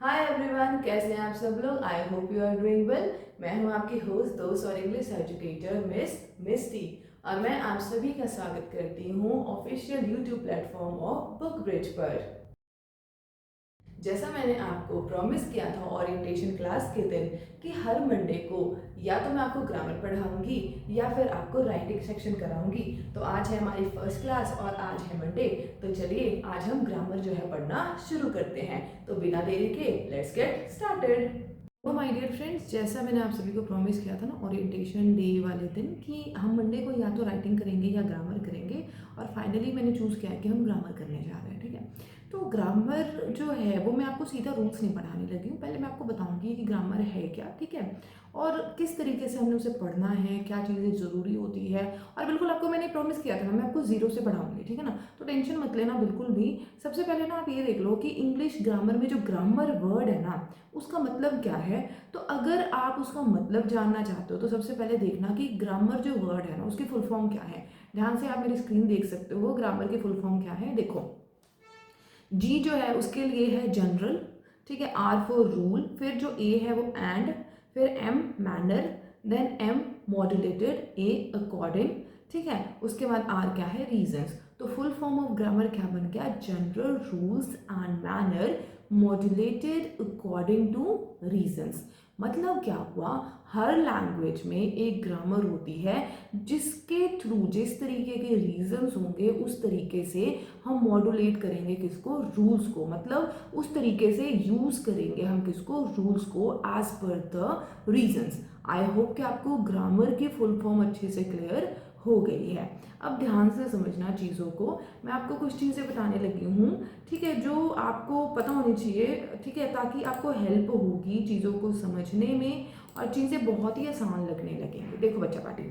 Hi everyone, कैसे हैं आप सब लोग। I hope you are doing well. मैं हूं आपकी होस्ट दोस्त और इंग्लिश एजुकेटर मिस मिस्टी, और मैं आप सभी का स्वागत करती हूं official YouTube platform of book bridge पर। जैसा मैंने आपको प्रॉमिस किया था ओरिएंटेशन क्लास के दिन कि हर मंडे को या तो मैं आपको ग्रामर पढ़ाऊंगी या फिर आपको राइटिंग सेक्शन कराऊंगी। तो आज है हमारी फर्स्ट क्लास और आज है मंडे। तो चलिए आज हम ग्रामर जो है पढ़ना शुरू करते हैं। तो बिना देरी के लेट्स गेट स्टार्टेड। तो माय डियर फ्रेंड्स, जैसा मैंने आप सभी को प्रॉमिस किया था ना ओरिएंटेशन डे वाले दिन कि हम मंडे को या तो राइटिंग करेंगे या ग्रामर करेंगे, और फाइनली मैंने चूज़ किया है कि हम ग्रामर करने जा रहे हैं। ठीक है, तो ग्रामर जो है वो मैं आपको सीधा रूल्स नहीं पढ़ाने लगी हूँ। पहले मैं आपको बताऊंगी कि ग्रामर है क्या, ठीक है, और किस तरीके से हमने उसे पढ़ना है, क्या चीज़ें ज़रूरी होती है। और बिल्कुल आपको मैंने प्रॉमिस किया था ना, मैं आपको जीरो से पढ़ाऊंगी, ठीक है ना। तो टेंशन मत लेना बिल्कुल भी। सबसे पहले ना आप ये देख लो कि इंग्लिश ग्रामर में जो ग्रामर वर्ड है ना उसका मतलब क्या है। तो अगर आप उसका मतलब जानना चाहते हो तो सबसे पहले देखना कि ग्रामर जो वर्ड है ना उसकी फुल फॉर्म क्या है। ध्यान से आप मेरी स्क्रीन देख सकते हो, ग्रामर की फुल फॉर्म क्या है। देखो, जी जो है उसके लिए है जनरल, ठीक है, आर फॉर रूल, फिर जो ए है वो एंड, फिर M manner, then M modulated, A according, ठीक है, उसके बाद आर क्या है रीजंस। तो फुल फॉर्म ऑफ ग्रामर क्या बन गया, general rules and manner modulated according two reasons. मतलब क्या हुआ, हर लैंग्वेज में एक ग्रामर होती है जिसके थ्रू जिस तरीके के रीजंस होंगे उस तरीके से हम मॉड्यूलेट करेंगे किसको, रूल्स को। मतलब उस तरीके से यूज करेंगे हम किसको, रूल्स को, as per the reasons. I hope कि आपको ग्रामर की फुल फॉर्म अच्छे से क्लियर हो गई है। अब ध्यान से समझना चीज़ों को। मैं आपको कुछ चीज़ें बताने लगी हूँ, ठीक है, जो आपको पता होनी चाहिए, ठीक है, ताकि आपको हेल्प होगी चीज़ों को समझने में और चीज़ें बहुत ही आसान लगने लगेंगी। देखो बच्चा पार्टी,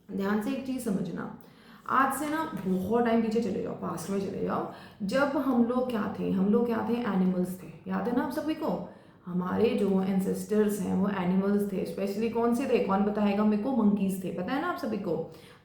ध्यान से एक चीज़ समझना। आज से ना बहुत टाइम पीछे चले जाओ, पास्ट में चले जाओ। जब हम लोग क्या थे, हम लोग क्या थे, एनिमल्स थे। याद है ना आप सभी को, हमारे जो एंसेस्टर्स हैं वो एनिमल्स थे। स्पेशली कौन से थे, कौन बताएगा मेरे को, मंकीज थे। पता है ना आप सभी को।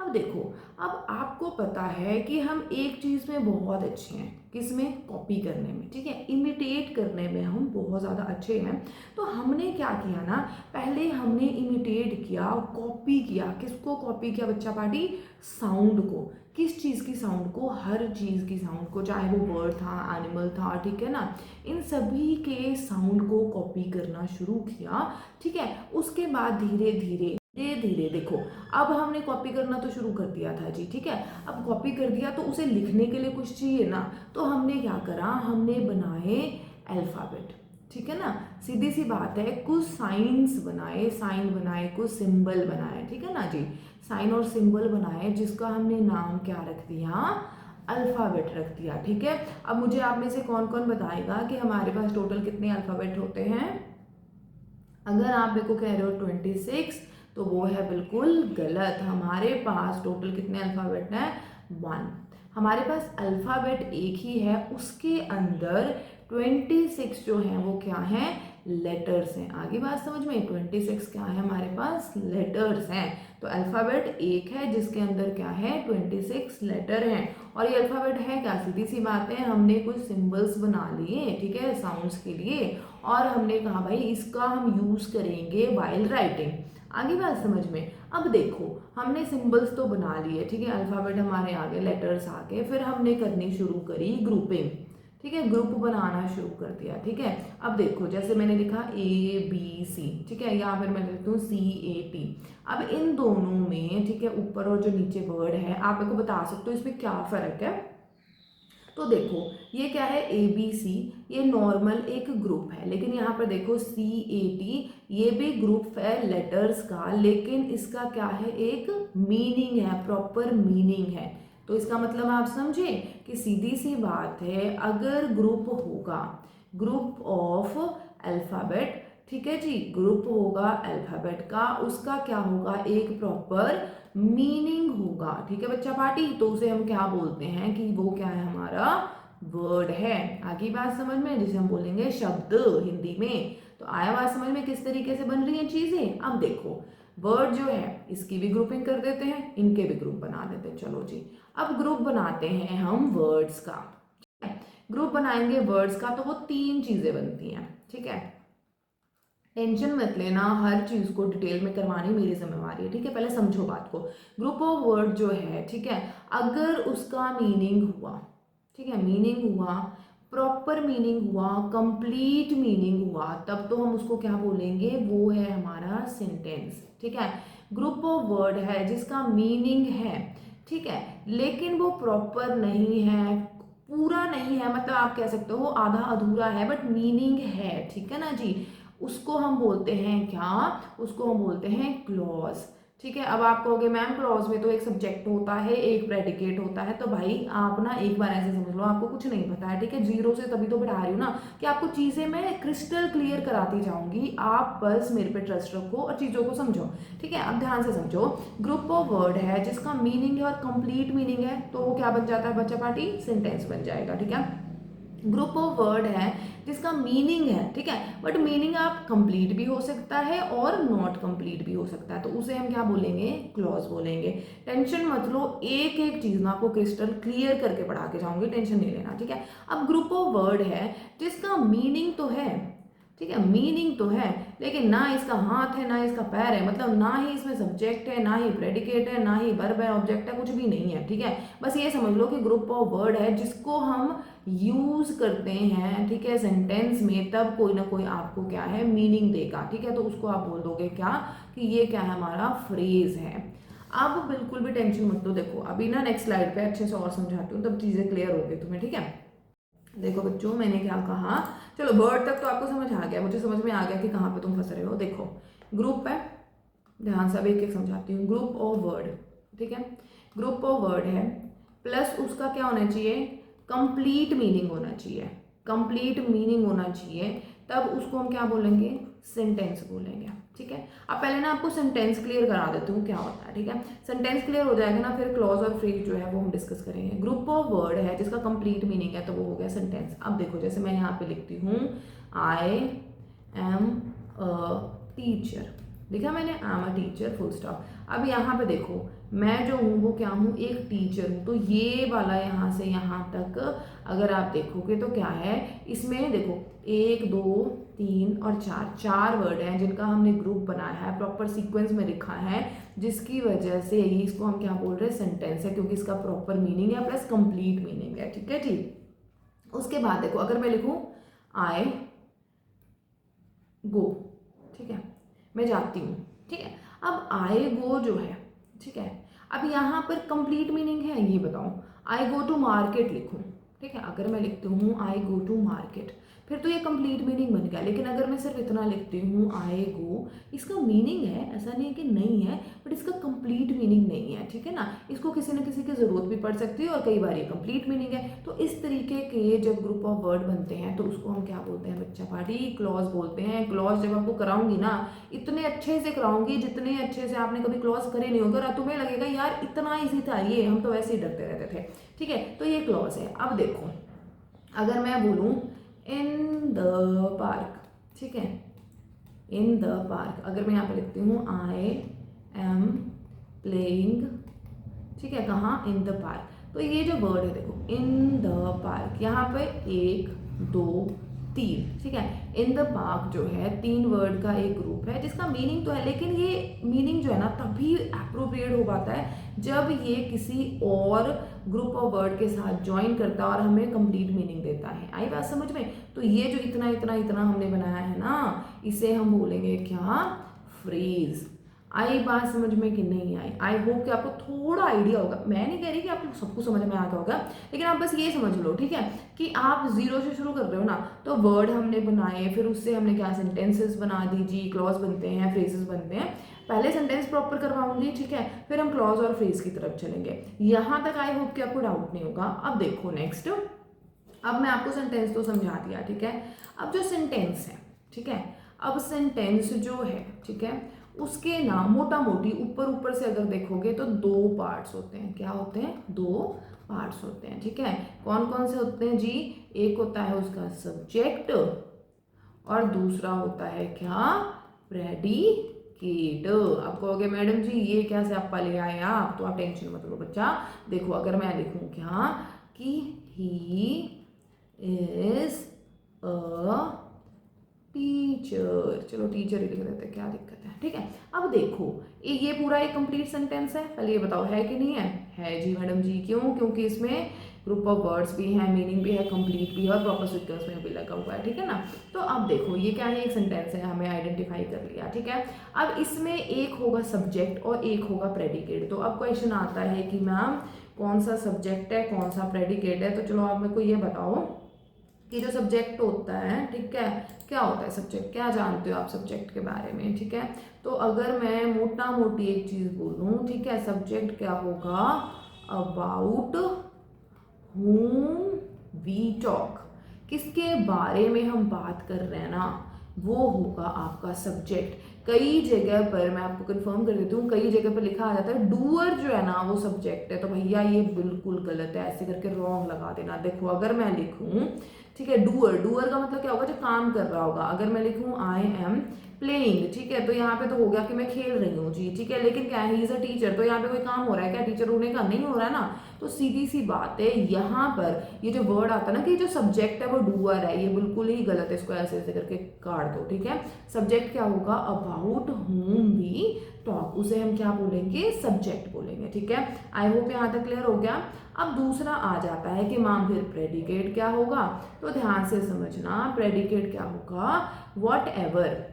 अब देखो, अब आपको पता है कि हम एक चीज़ में बहुत अच्छे हैं, किसमें, कॉपी करने में, ठीक है, इमिटेट करने में हम बहुत ज़्यादा अच्छे हैं। तो हमने क्या किया ना, पहले हमने इमिटेट किया, कॉपी किया। किसको कॉपी किया बच्चा पार्टी, साउंड को। किस चीज़ की साउंड को, हर चीज़ की साउंड को, चाहे वो बर्ड था, एनिमल था, ठीक है ना, इन सभी के साउंड को कॉपी करना शुरू किया। ठीक है, उसके बाद धीरे धीरे धीरे धीरे देखो, अब हमने कॉपी करना तो शुरू कर दिया था जी, ठीक है। अब कॉपी कर दिया तो उसे लिखने के लिए कुछ चाहिए ना, तो हमने क्या करा, हमने बनाए अल्फाबेट, ठीक है ना। सीधी सी बात है, कुछ साइंस बनाए, साइन बनाए, कुछ सिंबल बनाए, ठीक है ना जी, साइन और सिंबल बनाए, जिसका हमने नाम क्या रख दिया, अल्फाबेट रख दिया, ठीक है। अब मुझे आप में से कौन कौन बताएगा कि हमारे पास टोटल कितने अल्फाबेट होते हैं। अगर आप मेरे को कह रहे हो 26, तो वो है बिल्कुल गलत। हमारे पास टोटल कितने अल्फाबेट हैं, 1। हमारे पास अल्फाबेट एक ही है, उसके अंदर 26 जो है वो क्या है, लेटर्स हैं। आगे बात समझ में, 26 क्या है, हमारे पास लेटर्स हैं। तो अल्फाबेट एक है जिसके अंदर क्या है, 26 लेटर हैं। और ये अल्फाबेट है क्या, सीधी सी बात है, हमने कुछ सिंबल्स बना लिए, ठीक है, साउंड्स के लिए, और हमने कहा भाई इसका हम यूज करेंगे वाइल राइटिंग। आगे बात समझ में। अब देखो, हमने सिंबल्स तो बना लिए, ठीक है, अल्फाबेट हमारे आगे, लेटर्स आगे, फिर हमने करनी शुरू करी ग्रुपिंग, ठीक है, ग्रुप बनाना शुरू कर दिया, ठीक है। अब देखो, जैसे मैंने लिखा ABC, ठीक है, या फिर मैं लिखती हूँ CAT। अब इन दोनों में, ठीक है, ऊपर और जो नीचे वर्ड है, आप मेरे को बता सकते हो इसमें क्या फर्क है। तो देखो, ये क्या है, ABC, ये नॉर्मल एक ग्रुप है, लेकिन यहाँ पर देखो CAT, ये भी ग्रुप है लेटर्स का, लेकिन इसका क्या है, एक मीनिंग है, प्रॉपर मीनिंग है। तो इसका मतलब आप समझे कि सीधी सी बात है, अगर ग्रुप होगा, ग्रुप ऑफ अल्फाबेट, ठीक है जी, ग्रुप होगा अल्फाबेट का, उसका क्या होगा, एक प्रॉपर मीनिंग होगा, ठीक है बच्चा पार्टी। तो उसे हम क्या बोलते हैं कि वो क्या है, हमारा वर्ड है। आगे बात समझ में, जिसे हम बोलेंगे शब्द हिंदी में। तो आया बात समझ में किस तरीके से बन रही है चीजें। अब देखो, वर्ड जो है इसकी भी ग्रुपिंग कर देते हैं, इनके भी ग्रुप बना देते हैं। चलो जी, अब ग्रुप बनाते हैं हम वर्ड्स का। ग्रुप बनाएंगे वर्ड्स का तो वो 3 चीजें बनती हैं, ठीक है। टेंशन मत लेना, हर चीज को डिटेल में करवानी मेरी जिम्मेवारी है, ठीक है। पहले समझो बात को। ग्रुप ऑफ वर्ड जो है, ठीक है, अगर उसका मीनिंग हुआ, ठीक है, मीनिंग हुआ, प्रॉपर मीनिंग हुआ, कंप्लीट मीनिंग हुआ, तब तो हम उसको क्या बोलेंगे, वो है हमारा सेंटेंस, ठीक है। ग्रुप ऑफ वर्ड है जिसका मीनिंग है, ठीक है, लेकिन वो प्रॉपर नहीं है, पूरा नहीं है, मतलब आप कह सकते हो आधा अधूरा है, बट मीनिंग है, ठीक है ना जी। उसको हम बोलते हैं क्या, उसको हम बोलते हैं क्लॉज, ठीक है। अब आप कहोगे मैम क्लॉज में तो एक सब्जेक्ट होता है, एक प्रेडिकेट होता है, तो भाई आप ना एक बार ऐसे समझ लो, आपको कुछ नहीं पता है, ठीक है। जीरो से तभी तो बढ़ा रही हूँ ना, कि आपको चीजें मैं क्रिस्टल क्लियर कराती जाऊंगी, आप बस मेरे पे ट्रस्ट रखो और चीजों को समझो, ठीक है। अब ध्यान से समझो, ग्रुप ऑफ वर्ड है जिसका मीनिंग है और कंप्लीट मीनिंग है, तो वो क्या बन जाता है बच्चा पार्टी, सेंटेंस बन जाएगा, ठीक है। ग्रुप ऑफ वर्ड है जिसका मीनिंग है, ठीक है, बट मीनिंग आप कंप्लीट भी हो सकता है और नॉट कंप्लीट भी हो सकता है, तो उसे हम क्या बोलेंगे, क्लॉज बोलेंगे। टेंशन मत लो, एक एक चीज ना आपको क्रिस्टल क्लियर करके पढ़ा के जाऊंगी, टेंशन नहीं लेना, ठीक है। अब ग्रुप ऑफ वर्ड है जिसका मीनिंग तो है, ठीक है, मीनिंग तो है, लेकिन ना इसका हाथ है ना इसका पैर है, मतलब ना ही इसमें सब्जेक्ट है, ना ही प्रेडिकेट है, ना ही वर्ब है, ऑब्जेक्ट है, कुछ भी नहीं है, ठीक है। बस ये समझ लो कि ग्रुप ऑफ वर्ड है जिसको हम यूज करते हैं, ठीक है, सेंटेंस में, तब कोई ना कोई आपको क्या है, मीनिंग देगा, ठीक है। तो उसको आप बोल दोगे क्या, कि ये क्या है, हमारा फ्रेज है। अब बिल्कुल भी टेंशन मत लो, देखो अभी ना नेक्स्ट स्लाइड पे अच्छे से और समझाती हूँ, तब चीजें क्लियर हो गई तुम्हें, ठीक है। देखो बच्चों, मैंने क्या कहा, चलो वर्ड तक तो आपको समझ आ गया, मुझे समझ में आ गया कि कहाँ पे तुम फंस रहे हो। देखो ग्रुप है, ध्यान से अब एक एक समझाती हूँ। ग्रुप ऑफ वर्ड, ठीक है, ग्रुप ऑफ वर्ड है, प्लस उसका क्या होना चाहिए, कंप्लीट मीनिंग होना चाहिए, कंप्लीट मीनिंग होना चाहिए, तब उसको हम क्या बोलेंगे, सेंटेंस बोलेंगे, ठीक है। अब पहले ना आपको सेंटेंस क्लियर करा देती हूँ क्या होता है, ठीक है। सेंटेंस क्लियर हो जाएगा ना, फिर क्लॉज और फ्रेज जो है वो हम डिस्कस करेंगे। ग्रुप ऑफ वर्ड है जिसका कंप्लीट मीनिंग है, तो वो हो गया सेंटेंस। अब देखो जैसे मैं यहाँ पे लिखती हूँ, आई एम अ टीचर, लिखा मैंने, I am a teacher, full stop. अब यहाँ पे देखो, मैं जो हूँ वो क्या हूँ, एक टीचर हूँ, तो ये वाला यहाँ से यहाँ तक अगर आप देखोगे तो क्या है, इसमें देखो 1 2 3 और 4, 4 वर्ड हैं जिनका हमने ग्रुप बनाया है, प्रॉपर सीक्वेंस में लिखा है, जिसकी वजह से इसको हम क्या बोल रहे हैं, सेंटेंस है, क्योंकि इसका प्रॉपर मीनिंग है प्लस कंप्लीट मीनिंग है, ठीक है जी। उसके बाद देखो, अगर मैं लिखूं आई गो, ठीक है, मैं जाती हूँ, ठीक है। अब आई गो जो है, ठीक है, अब यहाँ पर कंप्लीट मीनिंग है, ये बताओ, आई गो टू मार्केट लिखूँ, ठीक है, अगर मैं लिखती हूँ आई गो टू मार्केट, फिर तो ये कंप्लीट मीनिंग बन गया। लेकिन अगर मैं सिर्फ इतना लिखती हूँ आई गो, इसका मीनिंग है, ऐसा नहीं है कि नहीं है, बट इसका कंप्लीट मीनिंग नहीं है, ठीक है ना। इसको किसी न किसी की जरूरत भी पड़ सकती है और कई बार ये कंप्लीट मीनिंग है। तो इस तरीके के जब ग्रुप ऑफ वर्ड बनते हैं तो उसको हम क्या बोलते हैं बच्चा पार्टी, क्लॉज बोलते हैं। क्लॉज जब आपको कराऊंगी ना, इतने अच्छे से कराऊंगी जितने अच्छे से आपने कभी क्लॉज करे नहीं होगा, तुम्हें लगेगा यार इतना ईजी था ये, हम तो वैसे ही डरते रहते थे, ठीक है। तो ये क्लॉज है। अब देखो, अगर मैं बोलूं इन द पार्क, ठीक है, इन द पार्क, अगर मैं यहाँ पे लिखती हूँ आई एम प्लेइंग, ठीक है, कहाँ, इन द पार्क, तो ये जो वर्ड है देखो, इन द पार्क, यहाँ पे 1 2 3, ठीक है। इन द पार्क जो है 3 वर्ड का एक ग्रुप है जिसका मीनिंग तो है, लेकिन ये मीनिंग जो है ना तभी अप्रोप्रिएट हो पाता है जब ये किसी और ग्रुप ऑफ वर्ड के साथ ज्वाइन करता है और हमें कंप्लीट मीनिंग देता है। आई बात समझ में। तो ये जो इतना इतना इतना हमने बनाया है ना, इसे हम बोलेंगे क्या, फ्रेज। आई बात समझ में कि नहीं आई, आई होप कि आपको थोड़ा आइडिया होगा। मैं नहीं कह रही कि आपको सब कुछ समझ में आ गया होगा, लेकिन आप बस ये समझ लो, ठीक है, कि आप जीरो से शुरू कर रहे हो ना, तो वर्ड हमने बनाए, फिर उससे हमने क्या, सेंटेंसेस बना दीजिए, क्लॉज बनते हैं, फ्रेजेस बनते हैं। पहले सेंटेंस प्रॉपर करवाऊंगी, ठीक है, फिर हम क्लॉज और फ्रेज की तरफ चलेंगे। यहां तक आई होप कि आपको डाउट नहीं होगा। अब देखो नेक्स्ट, अब मैं आपको सेंटेंस तो समझा दिया, ठीक है। अब जो सेंटेंस है, ठीक है, अब सेंटेंस जो है, ठीक है, उसके ना मोटा मोटी ऊपर ऊपर से अगर देखोगे तो 2 पार्ट्स होते हैं। क्या होते हैं, 2 पार्ट्स होते हैं, ठीक है। कौन कौन से होते हैं जी, एक होता है उसका सब्जेक्ट और दूसरा होता है क्या, प्रेडिकेट। अब कहोगे मैडम जी ये क्या से आप ले आए आप, तो आप टेंशन मत लो बच्चा। देखो अगर मैं लिखूं क्या, कि ही इज अ टीचर। चलो टीचर ही लिख देते हैं, क्या दिक्कत है, ठीक है। अब देखो ये पूरा एक कंप्लीट सेंटेंस है, पहले ये बताओ है कि नहीं है? है जी मैडम जी। क्यों? क्योंकि इसमें ग्रुप ऑफ वर्ड्स भी हैं, मीनिंग भी है, कंप्लीट भी है और प्रोपोजिशंस में भी लगा हुआ है, ठीक है ना। तो अब देखो ये क्या है, एक सेंटेंस है, हमें आइडेंटिफाई कर लिया, ठीक है। अब इसमें एक होगा सब्जेक्ट और एक होगा प्रेडिकेट। तो अब क्वेश्चन आता है कि मैम कौन सा सब्जेक्ट है, कौन सा प्रेडिकेट है। तो चलो आप मेरे को ये बताओ कि जो सब्जेक्ट होता है, ठीक है, क्या होता है सब्जेक्ट, क्या जानते हो आप सब्जेक्ट के बारे में, ठीक है। तो अगर मैं मोटा मोटी एक चीज बोलूं, ठीक है, सब्जेक्ट क्या होगा, अबाउट whom वी टॉक, किसके बारे में हम बात कर रहे हैं ना, वो होगा आपका सब्जेक्ट। कई जगह पर मैं आपको कंफर्म कर देती हूँ, कई जगह पर लिखा आ जाता है डूअर जो है ना वो सब्जेक्ट है। तो भैया ये बिल्कुल गलत है, ऐसे करके रॉन्ग लगा देना। देखो अगर मैं लिखूँ, ठीक है, डूअर, डूअर का मतलब क्या होगा, जो काम कर रहा होगा। अगर मैं लिखूँ आई एम प्लेइंग, ठीक है, तो यहाँ पे तो हो गया कि मैं खेल रही हूँ जी, ठीक है। लेकिन क्या है, ही इज अ टीचर, तो यहाँ पे कोई काम हो रहा है क्या, टीचर होने का? नहीं हो रहा है ना। तो सीधी सी बात है, यहाँ पर ये जो वर्ड आता है ना कि जो सब्जेक्ट है वो डूअर है, ये बिल्कुल ही गलत है, इसको ऐसे ऐसे करके काट दो, ठीक है। सब्जेक्ट क्या होगा, अबाउट whom वी टॉक, उसे हम क्या बोलेंगे, सब्जेक्ट बोलेंगे, ठीक है। आई होप यहाँ तक क्लियर हो गया। अब दूसरा आ जाता है कि मैम फिर प्रेडिकेट क्या होगा। तो ध्यान से समझना, प्रेडिकेट क्या होगा, वॉट एवर,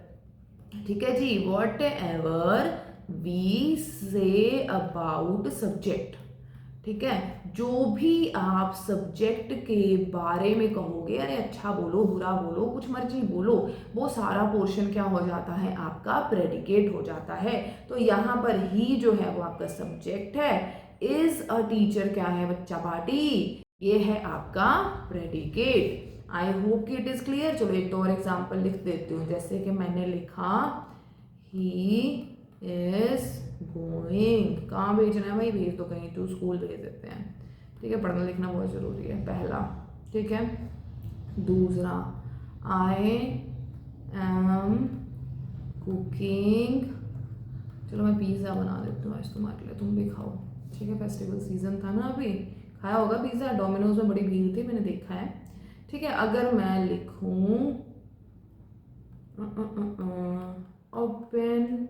ठीक है जी, whatever we say about subject, ठीक है। जो भी आप सब्जेक्ट के बारे में कहोगे, अरे अच्छा बोलो, बुरा बोलो, कुछ मर्जी बोलो, वो सारा पोर्शन क्या हो जाता है, आपका प्रेडिकेट हो जाता है। तो यहाँ पर ही जो है वो आपका सब्जेक्ट है। इज अ टीचर क्या है बच्चा पार्टी, ये है आपका प्रेडिकेट। आई होप कि इट इज क्लियर। चलो एक तो और एग्जाम्पल लिख देती हूँ, जैसे कि मैंने लिखा ही इज गोइंग, कहाँ भेजना है भाई, भेज दो कहीं, टू स्कूल भेज देते हैं, ठीक है। पढ़ना लिखना बहुत ज़रूरी है, पहला, ठीक है। दूसरा, आई एम कुकिंग, चलो मैं पिज़्ज़ा बना देती हूँ आज तुम्हारे लिए, तुम भी खाओ, ठीक है। फेस्टिवल सीजन था ना, अभी खाया होगा पिज़्ज़ा, डोमिनोज में बड़ी भीड़ थी, मैंने देखा है, ठीक है। अगर मैं लिखूँ ओपन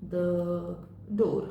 द डोर,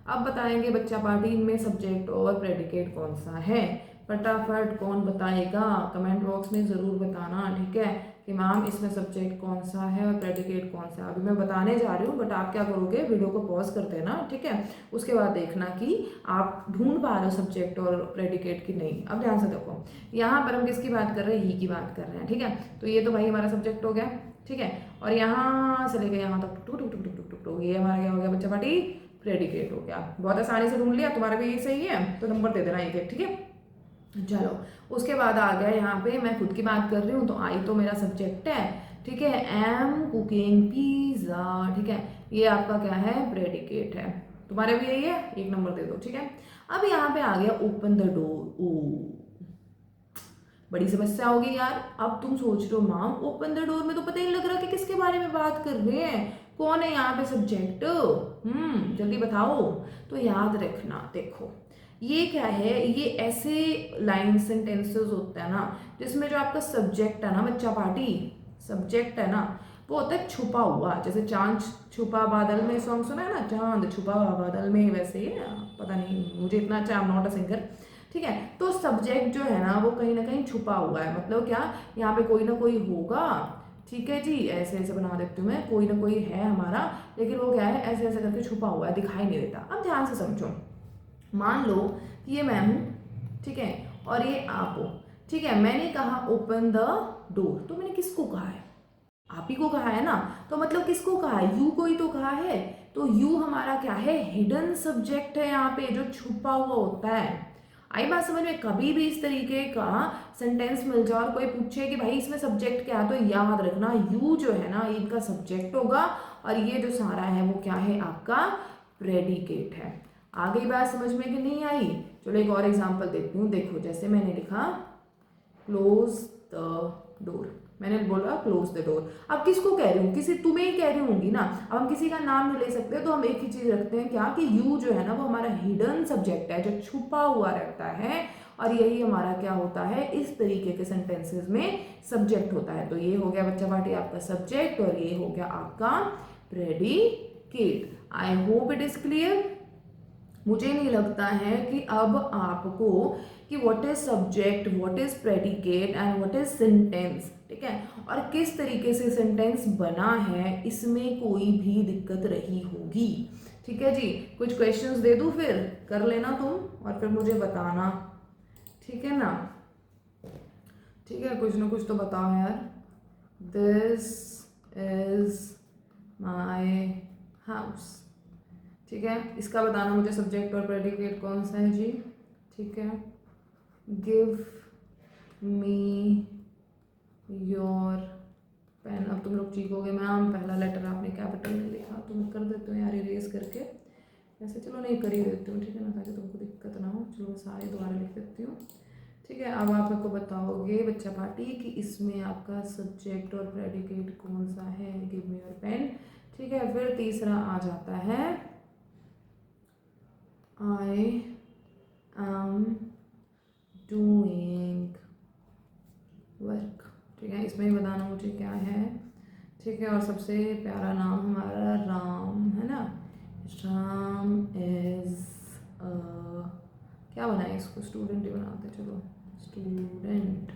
अब बताएंगे बच्चा पार्टी इनमें सब्जेक्ट और प्रेडिकेट कौन सा है। फटाफट कौन बताएगा, कमेंट बॉक्स में ज़रूर बताना, ठीक है, कि मैम इसमें सब्जेक्ट कौन सा है और प्रेडिकेट कौन सा है। अभी मैं बताने जा रही हूँ, बट आप क्या करोगे, वीडियो को पॉज कर देना, ठीक है। उसके बाद देखना कि आप ढूंढ पा रहे हो सब्जेक्ट और प्रेडिकेट की नहीं। अब ध्यान से देखो, यहाँ पर हम किसकी बात कर रहे हैं, ही की बात कर रहे हैं, ठीक है। तो ये तो भाई हमारा सब्जेक्ट हो गया, ठीक है। और यहाँ से लेकर यहाँ तक two two two two two two, ये हमारा क्या हो गया बच्चा पार्टी, प्रेडिकेट हो गया। बहुत आसानी से ढूंढ लिया, तुम्हारा भी यही सही है, तो नंबर दे देना एक एक, ठीक है। चलो उसके बाद आ गया यहाँ पे, मैं खुद की बात कर रही हूँ, तो आई तो मेरा सब्जेक्ट है, ठीक है। एम कुकिंग पिज्जा, ठीक है, ये आपका क्या है, प्रेडिकेट है। तुम्हारे भी यही है, एक नंबर दे दो, ठीक है। अब यहाँ पे आ गया ओपन द डोर, ओ बड़ी समस्या होगी यार। अब तुम सोच रहे हो मैम ओपन द डोर में तो पता ही नहीं लग रहा कि किसके बारे में बात कर रहे हैं, कौन है यहाँ पे सब्जेक्ट, जल्दी बताओ। तो याद रखना, देखो ये क्या है, ये ऐसे लाइन सेंटेंसेस होते हैं ना जिसमें जो आपका सब्जेक्ट है ना बच्चा पार्टी, सब्जेक्ट है ना वो होता है छुपा हुआ। जैसे चांद छुपा बादल में सॉन्ग सुना है ना, चांद छुपा बादल में, वैसे ही पता नहीं मुझे इतना अच्छा, I am not a singer, ठीक है। तो सब्जेक्ट जो है ना वो कहीं ना कहीं छुपा हुआ है, मतलब क्या, यहाँ पे कोई ना कोई होगा, ठीक है जी, ऐसे ऐसे बना देती हूँ मैं, कोई ना कोई है हमारा, लेकिन वो क्या है, ऐसे ऐसे करके छुपा हुआ है, दिखाई नहीं देता। अब ध्यान से समझो, मान लो कि ये मैं हूँ, ठीक है, और ये आप हो, ठीक है। मैंने कहा ओपन द डोर, तो मैंने किसको कहा है, आप ही को कहा है ना, तो मतलब किसको कहा है, यू को ही तो कहा है। तो यू हमारा क्या है, हिडन सब्जेक्ट है, यहाँ पे जो छुपा हुआ होता है। आई बात समझ में, कभी भी इस तरीके का सेंटेंस मिल जाए और कोई पूछे कि भाई इसमें सब्जेक्ट क्या है, तो याद रखना यू जो है ना इनका सब्जेक्ट होगा, और ये जो सारा है वो क्या है, आपका प्रेडिकेट है। आ गई बात समझ में कि नहीं आई। चलो एक और एग्जांपल देती हूँ, देखो जैसे मैंने लिखा क्लोज द डोर, मैंने बोला क्लोज द डोर, अब किसको कह रही हूँ, किसी तुम्हें ही कह रही होंगी ना। अब हम किसी का नाम नहीं ले सकते, तो हम एक ही चीज रखते हैं क्या, कि यू जो है ना वो हमारा हिडन सब्जेक्ट है, जो छुपा हुआ रहता है, और यही हमारा क्या होता है, इस तरीके के सेंटेंसेस में सब्जेक्ट होता है। तो ये हो गया बच्चा पार्टी आपका सब्जेक्ट और ये हो गया आपका predicate. I hope it is clear. मुझे नहीं लगता है कि अब आपको कि what is subject, what is predicate and what is sentence, ठीक है, और किस तरीके से सेंटेंस बना है, इसमें कोई भी दिक्कत रही होगी। ठीक है जी, कुछ क्वेश्चंस दे दूं फिर कर लेना तुम और फिर मुझे बताना, ठीक है ना। ठीक है, कुछ ना कुछ तो बताओ यार। दिस इज माय हाउस, ठीक है, इसका बताना मुझे सब्जेक्ट और प्रेडिकेट कौन सा है जी। ठीक है, गिव मी योर पेन। अब तुम लोग चीखोगे मैम पहला लेटर आपने कैपिटल में लिखा, तो मैं कर देती हूँ यार इरेज करके, वैसे चलो नहीं कर ही देती हूँ, ठीक है ना, ताकि तुमको दिक्कत ना हो। चलो मैं सारे दोबारा लिख देती हूँ। ठीक है, अब आप मेरे को बताओगे बच्चा पार्टी कि इसमें आपका सब्जेक्ट और प्रेडिकेट कौन सा है। Give me your pen. ठीक है, फिर तीसरा आ जाता है आई एम डूइंग वर्क। ठीक है, इसमें ही बताना मुझे क्या है। ठीक है, और सबसे प्यारा नाम हमारा राम है ना। राम इज क्या बनाए इसको, स्टूडेंट ही बनाते, चलो स्टूडेंट।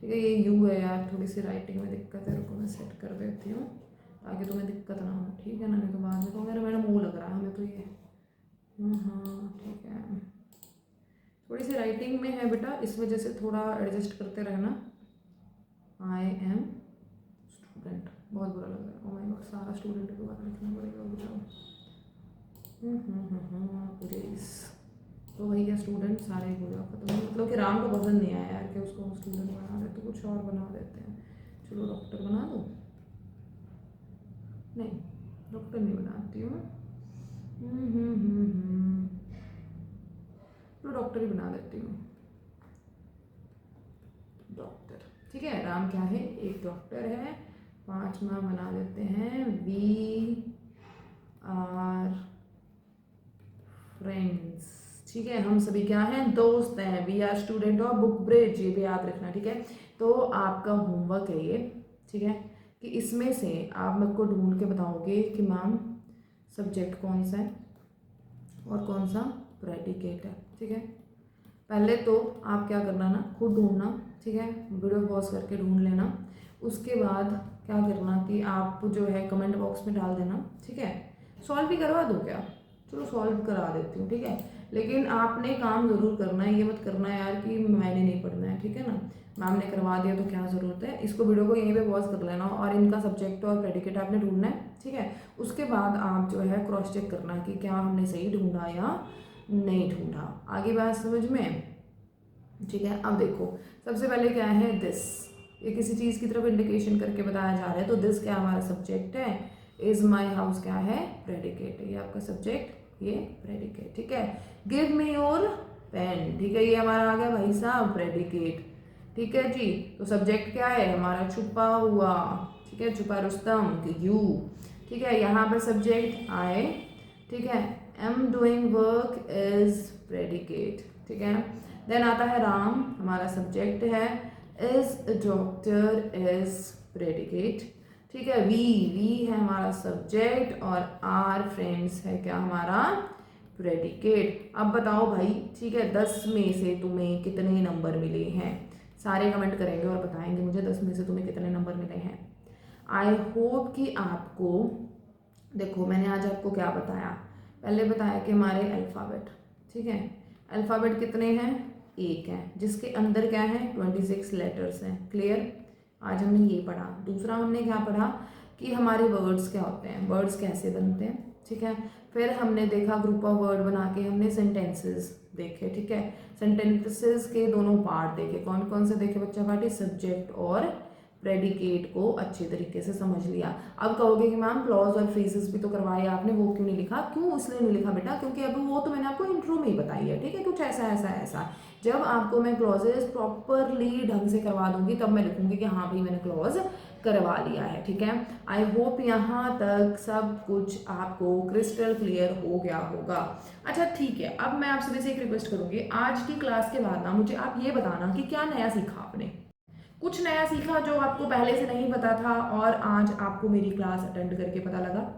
ठीक है, ये यू है यार, थोड़ी सी राइटिंग में दिक्कत है, रुको मैं सेट कर देती हूँ ताकि तुम्हें दिक्कत ना हो। ठीक है ना, नहीं तो बाद में तो मेरा मुंह लग रहा है हमें तो ये। हाँ ठीक है, थोड़ी सी राइटिंग में है बेटा, इस वजह से थोड़ा एडजस्ट करते रहना। आई एम स्टूडेंट, बहुत बुरा लग रहा है, ओ माय गॉड, सारा स्टूडेंट दोबारा लिखना पड़ेगा बताओ। प्लीज, तो वही क्या स्टूडेंट सारे हो जाओ खत्म। मतलब कि राम को पसंद नहीं आया यार कि उसको स्टूडेंट बना रहे, तो कुछ और बना देते हैं। चलो डॉक्टर बना दो, नहीं डॉक्टर नहीं बनाती हूँ, तो डॉक्टर ही बना देती हूँ, डॉक्टर। ठीक है, राम क्या है, एक डॉक्टर है। पांचवा बना देते हैं वी आर फ्रेंड्स। ठीक है, हम सभी क्या हैं, दोस्त हैं। We are student of book bridge, ये भी याद रखना। ठीक है, तो आपका होमवर्क है ये, ठीक है, कि इसमें से आप मेरे को ढूंढ के बताओगे कि मैम सब्जेक्ट कौन सा है और कौन सा प्रेडिकेट है। ठीक है, पहले तो आप क्या करना ना, खुद ढूंढना। ठीक है, वीडियो पॉज करके ढूंढ लेना। उसके बाद क्या करना कि आप जो है कमेंट बॉक्स में डाल देना। ठीक है, सॉल्व भी करवा दो क्या, चलो सॉल्व करा देती हूँ। ठीक है, लेकिन आपने काम ज़रूर करना है, ये मत करना यार कि मैंने नहीं पढ़ना है। ठीक है ना, मैम ने करवा दिया तो क्या ज़रूरत है। इसको वीडियो को यहीं पे पॉज कर लेना और इनका सब्जेक्ट और प्रेडिकेट आपने ढूंढना है। ठीक है, उसके बाद आप जो है क्रॉस चेक करना कि क्या हमने सही ढूंढा या नहीं ढूंढा। आगे बात समझ में। ठीक है, अब देखो सबसे पहले क्या है, दिस, ये किसी चीज़ की तरफ इंडिकेशन करके बताया जा रहा है, तो दिस क्या हमारा सब्जेक्ट है, इज माई हाउस क्या है, प्रेडिकेट है। ये आपका सब्जेक्ट, ये प्रेडिकेट। ठीक है, गिव मी योर पेन, ठीक है, ये हमारा आ गया भाई साहब प्रेडिकेट। ठीक है जी, तो सब्जेक्ट क्या है हमारा, छुपा हुआ। ठीक है, छुपा रुस्तम यू। ठीक है, यहाँ पर सब्जेक्ट आए। ठीक है, am doing work is predicate. ठीक है, देन आता है राम, हमारा सब्जेक्ट है। Is doctor is predicate. ठीक है, वी है हमारा सब्जेक्ट और आर फ्रेंड्स है क्या हमारा प्रेडिकेट। अब बताओ भाई, ठीक है, 10 में से तुम्हें कितने नंबर मिले हैं, सारे कमेंट करेंगे और बताएंगे मुझे 10 में से तुम्हें कितने नंबर मिले हैं। आई होप कि आपको, देखो मैंने आज आपको क्या बताया, पहले बताया कि हमारे अल्फ़ाबेट, ठीक है, अल्फ़ाबेट कितने हैं, एक है, जिसके अंदर क्या है 26 लेटर्स हैं। क्लियर, आज हमने ये पढ़ा। दूसरा हमने क्या पढ़ा कि हमारे वर्ड्स क्या होते हैं, वर्ड्स कैसे बनते हैं। ठीक है, फिर हमने देखा ग्रुप ऑफ वर्ड बना के हमने सेंटेंसेस देखे। ठीक है, सेंटेंसेस के दोनों पार्ट देखे, कौन कौन से देखे बच्चा पार्टी, सब्जेक्ट और प्रेडिकेट को अच्छे तरीके से समझ लिया। अब कहोगे कि मैम क्लॉज और फ्रेजेस भी तो करवाए आपने, वो क्यों नहीं लिखा, क्यों इसलिए नहीं लिखा बेटा, क्योंकि अभी वो तो मैंने आपको इंट्रो में ही बताई है। ठीक है, कुछ ऐसा ऐसा ऐसा, जब आपको मैं क्लॉजेस प्रॉपरली ढंग से करवा दूंगी तब मैं लिखूंगी कि हाँ भाई मैंने क्लॉज करवा लिया है, ठीक है। आई होप यहाँ तक सब कुछ आपको क्रिस्टल क्लियर हो गया होगा। अच्छा ठीक है, अब मैं आप सभी से एक रिक्वेस्ट करूँगी, आज की क्लास के बाद ना मुझे आप ये बताना कि क्या नया सीखा आपने, कुछ नया सीखा जो आपको पहले से नहीं पता था और आज आपको मेरी क्लास अटेंड करके पता लगा,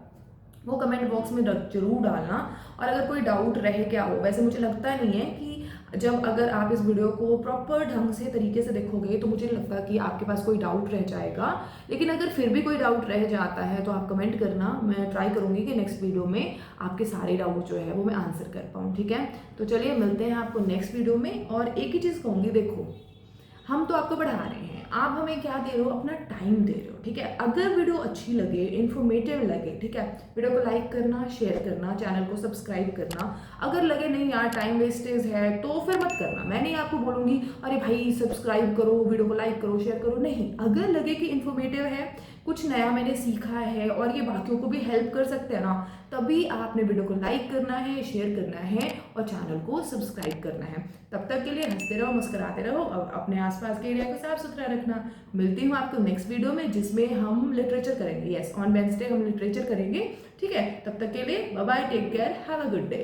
वो कमेंट बॉक्स में जरूर डालना। और अगर कोई डाउट रहे क्या हो, वैसे मुझे लगता नहीं है कि जब अगर आप इस वीडियो को प्रॉपर ढंग से तरीके से देखोगे तो मुझे नहीं लगता कि आपके पास कोई डाउट रह जाएगा, लेकिन अगर फिर भी कोई डाउट रह जाता है तो आप कमेंट करना, मैं ट्राई करूंगी कि नेक्स्ट वीडियो में आपके सारे डाउट जो है वो मैं आंसर कर पाऊँ, ठीक है। तो चलिए मिलते हैं आपको नेक्स्ट वीडियो में। और एक ही चीज़ कहूँगी, देखो हम तो आपको बढ़ा रहे हैं, आप हमें क्या दे रहे हो, अपना टाइम दे रहे हो, ठीक है। अगर वीडियो अच्छी लगे, इन्फॉर्मेटिव लगे, ठीक है, वीडियो को लाइक करना, शेयर करना, चैनल को सब्सक्राइब करना। अगर लगे नहीं यार टाइम वेस्टेज है तो फिर मत करना, मैं नहीं आपको बोलूँगी अरे भाई सब्सक्राइब करो, वीडियो को लाइक करो, शेयर करो, नहीं। अगर लगे कि इन्फॉर्मेटिव है, कुछ नया मैंने सीखा है और ये बाकियों को भी हेल्प कर सकते हैं ना, तभी आपने वीडियो को लाइक करना है, शेयर करना है और चैनल को सब्सक्राइब करना है। तब तक के लिए हंसते रहो, मुस्कुराते रहो और अपने आसपास के एरिया को साफ सुथरा रखना। मिलती हूँ आपको नेक्स्ट वीडियो में जिसमें हम लिटरेचर करेंगे। यस, ऑन वेडनेसडे हम लिटरेचर करेंगे, ठीक है। तब तक के लिए bye bye, take care, have a good day.